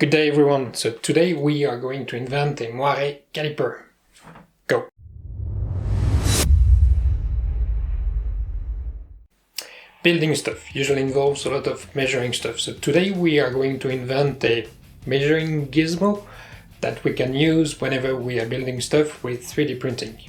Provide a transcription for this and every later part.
Good day everyone, so today we are going to invent a Moire Caliper. Go! Building stuff usually involves a lot of measuring stuff, so today we are going to invent a measuring gizmo that we can use whenever we are building stuff with 3D printing.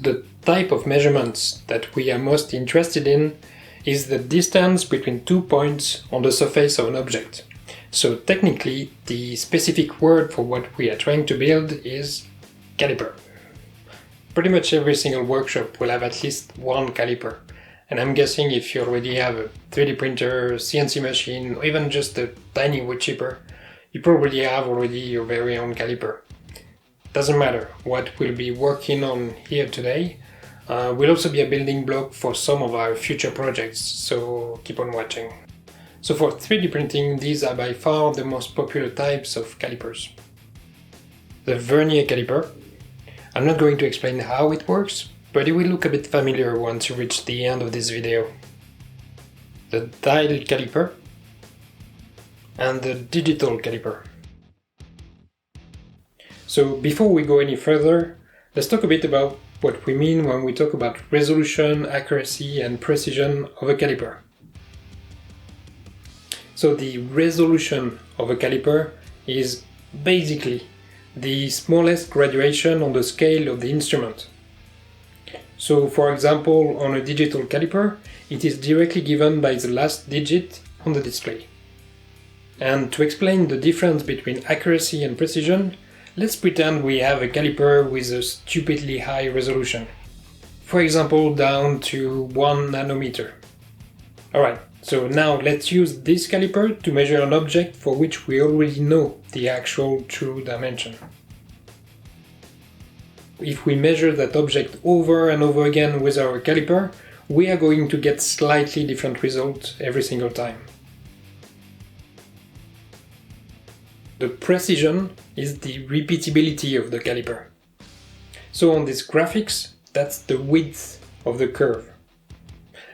The type of measurements that we are most interested in is the distance between 2 points on the surface of an object. So technically, the specific word for what we are trying to build is caliper. Pretty much every single workshop will have at least one caliper. And I'm guessing if you already have a 3D printer, CNC machine, or even just a tiny wood chipper, you probably have already your very own caliper. Doesn't matter what we'll be working on here today. Will also be a building block for some of our future projects, so keep on watching. So for 3D printing, these are by far the most popular types of calipers. The vernier caliper. I'm not going to explain how it works, but it will look a bit familiar once you reach the end of this video. The dial caliper and the digital caliper. So before we go any further, let's talk a bit about what we mean when we talk about resolution, accuracy and precision of a caliper. So the resolution of a caliper is basically the smallest graduation on the scale of the instrument. So for example, on a digital caliper, it is directly given by the last digit on the display. And to explain the difference between accuracy and precision, let's pretend we have a caliper with a stupidly high resolution. For example, down to 1 nanometer. Alright. So now let's use this caliper to measure an object for which we already know the actual true dimension. If we measure that object over and over again with our caliper, we are going to get slightly different results every single time. The precision is the repeatability of the caliper. So on these graphics, that's the width of the curve.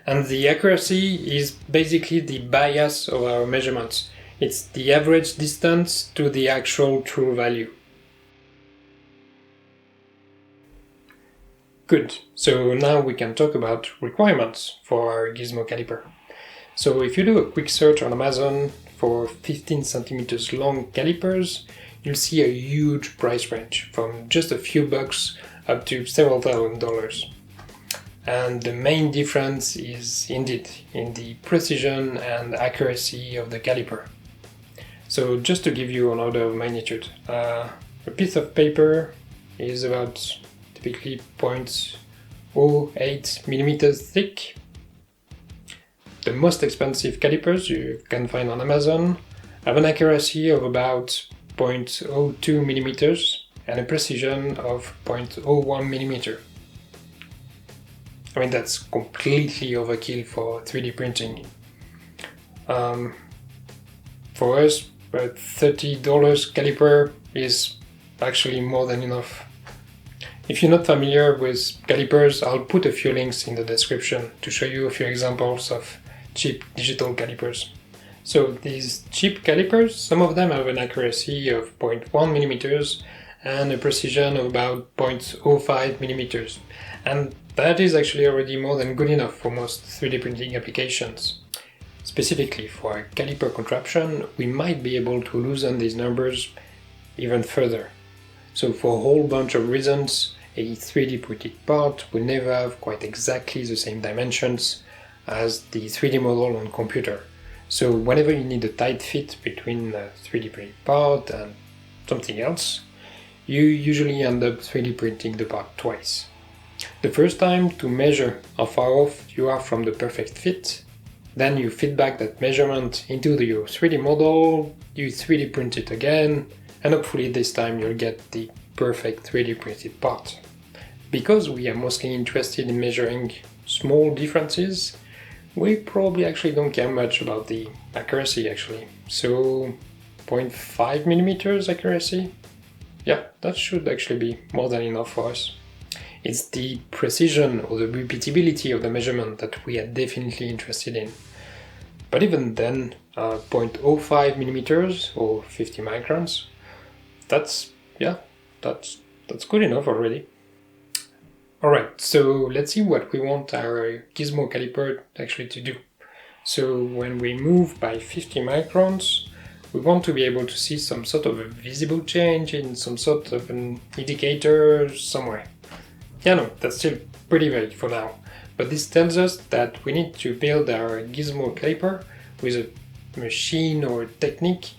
And the accuracy is basically the bias of our measurements. It's the average distance to the actual true value. Good, so now we can talk about requirements for our GIZMO caliper. So if you do a quick search on Amazon for 15 centimeters long calipers, you'll see a huge price range, from just a few bucks up to several $1,000s. And the main difference is indeed in the precision and accuracy of the caliper. So just to give you an order of magnitude, a piece of paper is about typically 0.08 millimeters thick. The most expensive calipers you can find on Amazon have an accuracy of about 0.02 millimeters and a precision of 0.01 millimeter. I mean, that's completely overkill for 3D printing. For us, a $30 caliper is actually more than enough. If you're not familiar with calipers, I'll put a few links in the description to show you a few examples of cheap digital calipers. So these cheap calipers, some of them have an accuracy of 0.1 millimeters and a precision of about 0.05 millimeters. And that is actually already more than good enough for most 3D printing applications. Specifically for a caliper contraption, we might be able to loosen these numbers even further. So for a whole bunch of reasons, a 3D printed part will never have quite exactly the same dimensions as the 3D model on computer. So whenever you need a tight fit between a 3D printed part and something else, you usually end up 3D printing the part twice. The first time to measure how far off you are from the perfect fit, then you feed back that measurement into your 3D model, you 3D print it again, and hopefully this time you'll get the perfect 3D printed part. Because we are mostly interested in measuring small differences, we probably actually don't care much about the accuracy actually. So 0.5 millimeters accuracy? Yeah, that should actually be more than enough for us. It's the precision or the repeatability of the measurement that we are definitely interested in. But even then, 0.05 millimeters or 50 microns. That's good enough already. Alright, so let's see what we want our GIZMO caliper actually to do. So when we move by 50 microns, we want to be able to see some sort of a visible change in some sort of an indicator somewhere. Yeah, no, that's still pretty vague for now, but this tells us that we need to build our GIZMO caliper with a machine or technique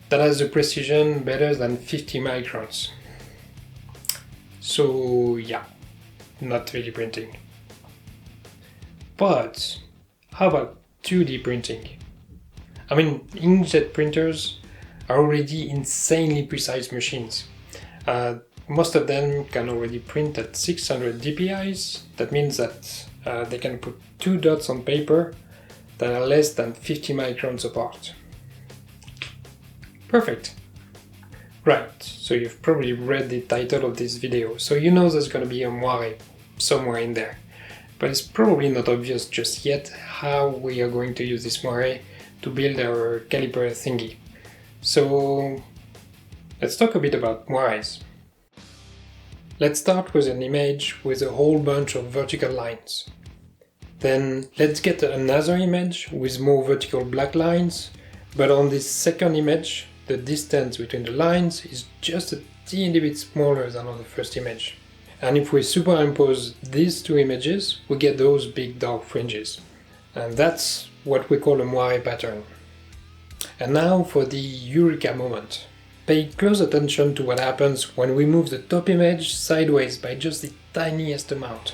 that has a precision better than 50 microns. So yeah, not 3D printing. But how about 2D printing? I mean, inkjet printers are already insanely precise machines. Most of them can already print at 600 dpi's. That means that they can put 2 dots on paper that are less than 50 microns apart. Perfect! Right, so you've probably read the title of this video, so you know there's gonna be a moire somewhere in there. But it's probably not obvious just yet how we are going to use this moire to build our caliper thingy. So let's talk a bit about moires. Let's start with an image with a whole bunch of vertical lines. Then let's get another image with more vertical black lines, but on this second image, the distance between the lines is just a teeny bit smaller than on the first image. And if we superimpose these two images, we get those big dark fringes. And that's what we call a moire pattern. And now for the eureka moment. Pay close attention to what happens when we move the top image sideways by just the tiniest amount.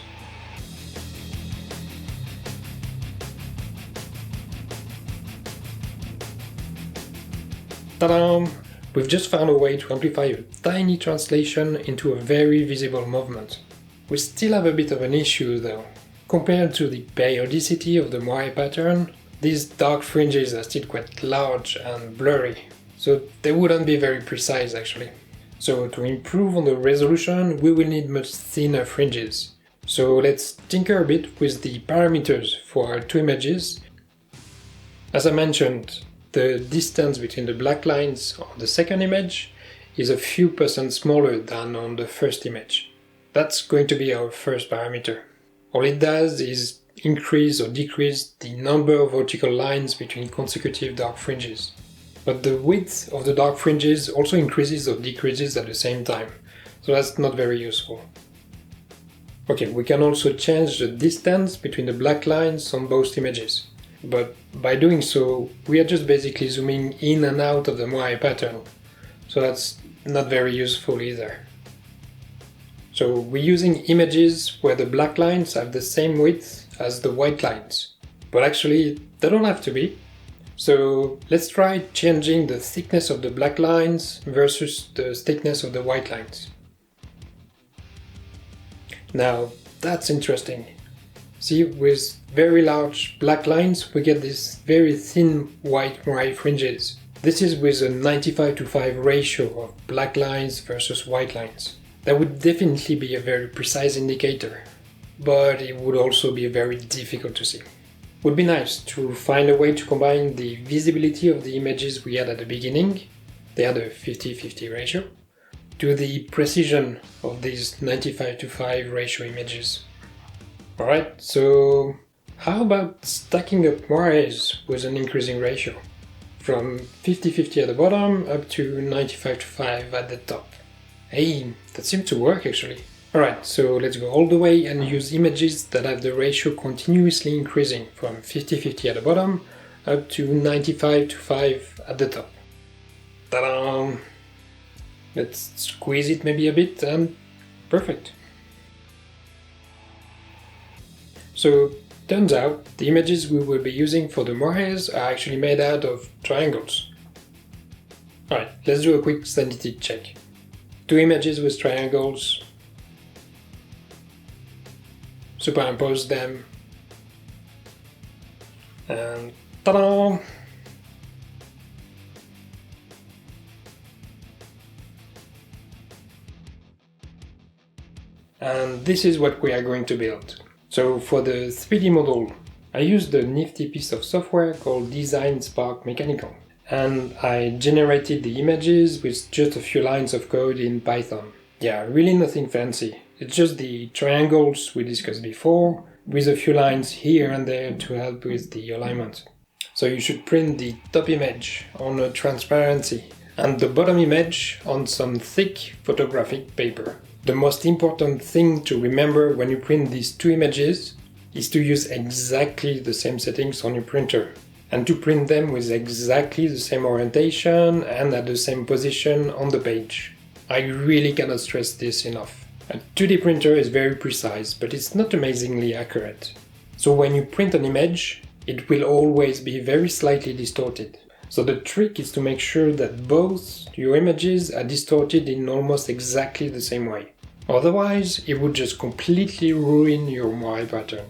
Ta-da! We've just found a way to amplify a tiny translation into a very visible movement. We still have a bit of an issue though. Compared to the periodicity of the moire pattern, these dark fringes are still quite large and blurry, so they wouldn't be very precise actually. So to improve on the resolution, we will need much thinner fringes. So let's tinker a bit with the parameters for our two images. As I mentioned, the distance between the black lines on the second image is a few percent smaller than on the first image. That's going to be our first parameter. All it does is increase or decrease the number of vertical lines between consecutive dark fringes. But the width of the dark fringes also increases or decreases at the same time, so that's not very useful. Okay, we can also change the distance between the black lines on both images. But by doing so, we are just basically zooming in and out of the moire pattern, so that's not very useful either. So we're using images where the black lines have the same width as the white lines, but actually they don't have to be. So let's try changing the thickness of the black lines versus the thickness of the white lines. Now that's interesting. See, with very large black lines we get these very thin white moire fringes. This is with a 95:5 ratio of black lines versus white lines. That would definitely be a very precise indicator, but it would also be very difficult to see. Would be nice to find a way to combine the visibility of the images we had at the beginning, they had a 50-50 ratio, to the precision of these 95:5 ratio images. Alright, so how about stacking up moires with an increasing ratio? From 50-50 at the bottom up to 95:5 at the top. Hey, that seemed to work actually. Alright, so let's go all the way and use images that have the ratio continuously increasing from 50-50 at the bottom up to 95:5 at the top. Ta-da! Let's squeeze it maybe a bit and perfect. So, turns out the images we will be using for the moires are actually made out of triangles. Alright, let's do a quick sanity check. Two images with triangles, superimpose them, and ta-da! And this is what we are going to build. So for the 3D model, I used a nifty piece of software called Design Spark Mechanical, and I generated the images with just a few lines of code in Python. Yeah, really nothing fancy. It's just the triangles we discussed before, with a few lines here and there to help with the alignment. So you should print the top image on a transparency and the bottom image on some thick photographic paper. The most important thing to remember when you print these two images is to use exactly the same settings on your printer and to print them with exactly the same orientation and at the same position on the page. I really cannot stress this enough. A 2D printer is very precise, but it's not amazingly accurate. So when you print an image, it will always be very slightly distorted. So the trick is to make sure that both your images are distorted in almost exactly the same way. Otherwise, it would just completely ruin your Moire pattern.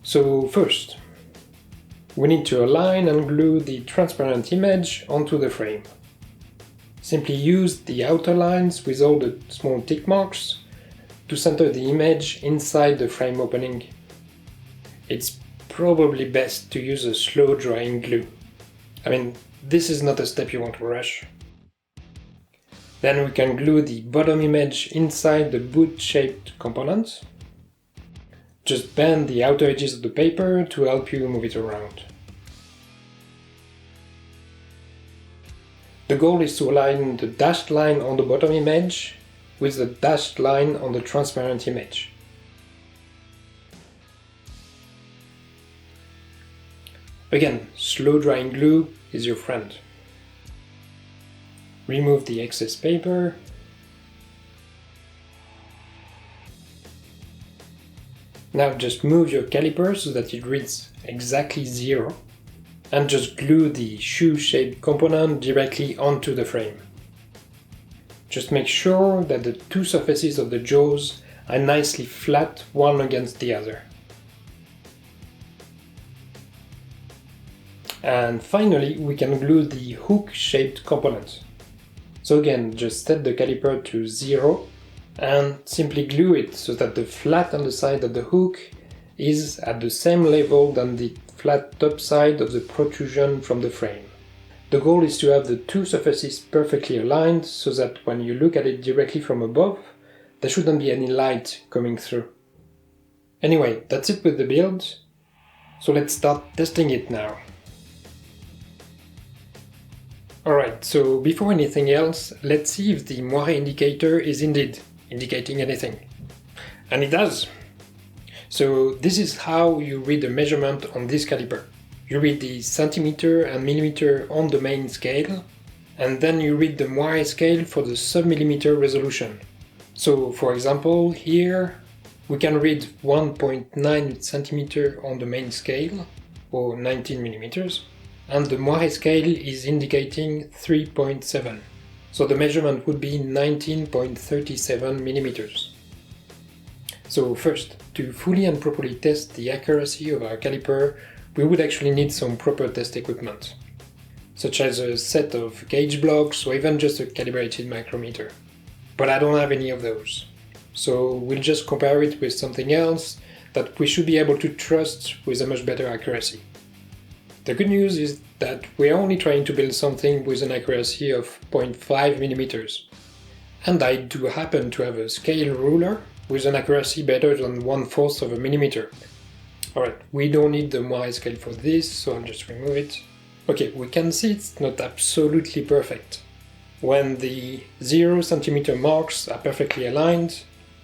So first, we need to align and glue the transparent image onto the frame. Simply use the outer lines with all the small tick marks to center the image inside the frame opening. It's probably best to use a slow drying glue. I mean, this is not a step you want to rush. Then we can glue the bottom image inside the boot-shaped component. Just bend the outer edges of the paper to help you move it around. The goal is to align the dashed line on the bottom image with the dashed line on the transparent image. Again, slow drying glue is your friend. Remove the excess paper. Now just move your caliper so that it reads exactly 0, and just glue the shoe-shaped component directly onto the frame. Just make sure that the two surfaces of the jaws are nicely flat one against the other. And finally, we can glue the hook-shaped component. So again, just set the caliper to 0 and simply glue it so that the flat on the side of the hook is at the same level than the flat top side of the protrusion from the frame. The goal is to have the two surfaces perfectly aligned so that when you look at it directly from above, there shouldn't be any light coming through. Anyway, that's it with the build, so let's start testing it now. Alright, so before anything else, let's see if the Moire indicator is indeed indicating anything. And it does! So this is how you read the measurement on this caliper. You read the centimeter and millimeter on the main scale, and then you read the Moire scale for the sub-millimeter resolution. So for example, here we can read 1.9 centimeter on the main scale, or 19 millimeters, and the Moire scale is indicating 3.7. So the measurement would be 19.37 millimeters. So first, to fully and properly test the accuracy of our caliper, we would actually need some proper test equipment, such as a set of gauge blocks or even just a calibrated micrometer. But I don't have any of those. So we'll just compare it with something else that we should be able to trust with a much better accuracy. The good news is that we're only trying to build something with an accuracy of 0.5 millimeters. And I do happen to have a scale ruler with an accuracy better than 1/4 of a millimeter. Alright, we don't need the Moire scale for this, so I'll just remove it. Okay, we can see it's not absolutely perfect. When the 0 centimeter marks are perfectly aligned,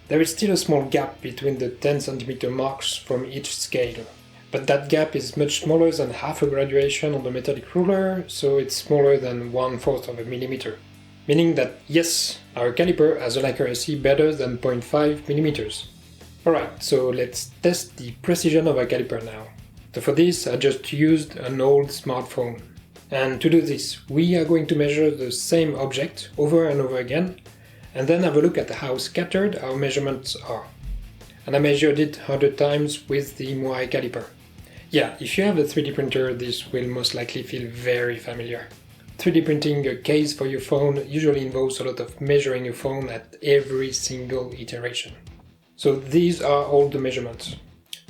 there is still a small gap between the 10 centimeter marks from each scale. But that gap is much smaller than half a graduation on the metallic ruler, so it's smaller than 1/4 of a millimeter. Meaning that yes, our caliper has an accuracy better than 0.5 millimeters. Alright, so let's test the precision of our caliper now. So for this, I just used an old smartphone. And to do this, we are going to measure the same object over and over again, and then have a look at how scattered our measurements are. And I measured it 100 times with the Moire Caliper. Yeah, if you have a 3D printer, this will most likely feel very familiar. 3D printing a case for your phone usually involves a lot of measuring your phone at every single iteration. So these are all the measurements.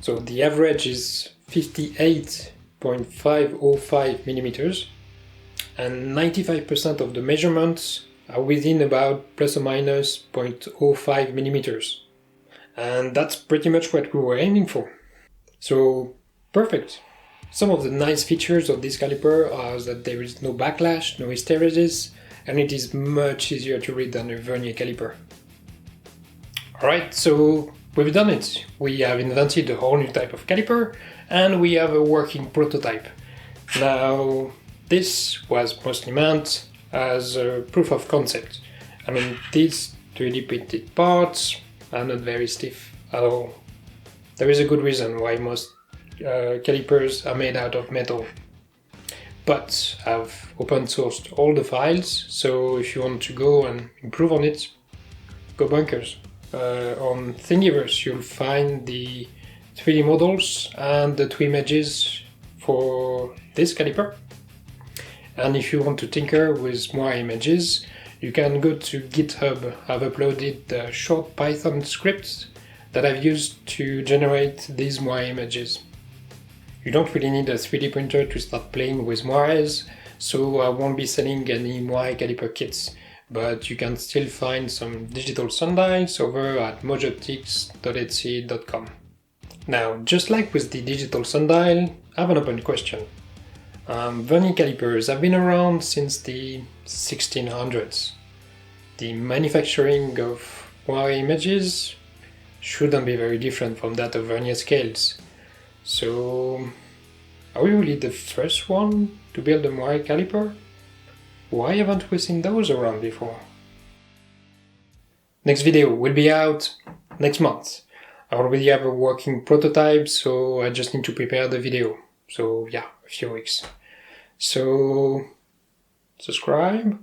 So the average is 58.505 millimeters, and 95% of the measurements are within about plus or minus 0.05 millimeters. And that's pretty much what we were aiming for. So, perfect. Some of the nice features of this caliper are that there is no backlash, no hysteresis, and it is much easier to read than a vernier caliper. Alright, so we've done it. We have invented a whole new type of caliper, and we have a working prototype. Now, this was mostly meant as a proof of concept. I mean, these 3D printed parts are not very stiff at all. There is a good reason why most calipers are made out of metal. But I've open sourced all the files, so if you want to go and improve on it, go bonkers. On Thingiverse you'll find the 3D models and the 2 images for this caliper. And if you want to tinker with more images, you can go to GitHub. I've uploaded a short Python script that I've used to generate these Moire images. You don't really need a 3D printer to start playing with Moires, so I won't be selling any Moire Caliper kits, but you can still find some digital sundials over at mojoptics.etsy.com. Now, just like with the digital sundial, I have an open question. Vernier calipers have been around since the 1600s. The manufacturing of Moire images shouldn't be very different from that of vernier scales. So, are we really the first one to build a Moire caliper? Why haven't we seen those around before? Next video will be out next month. I already have a working prototype, so I just need to prepare the video. So yeah, a few weeks. So, subscribe.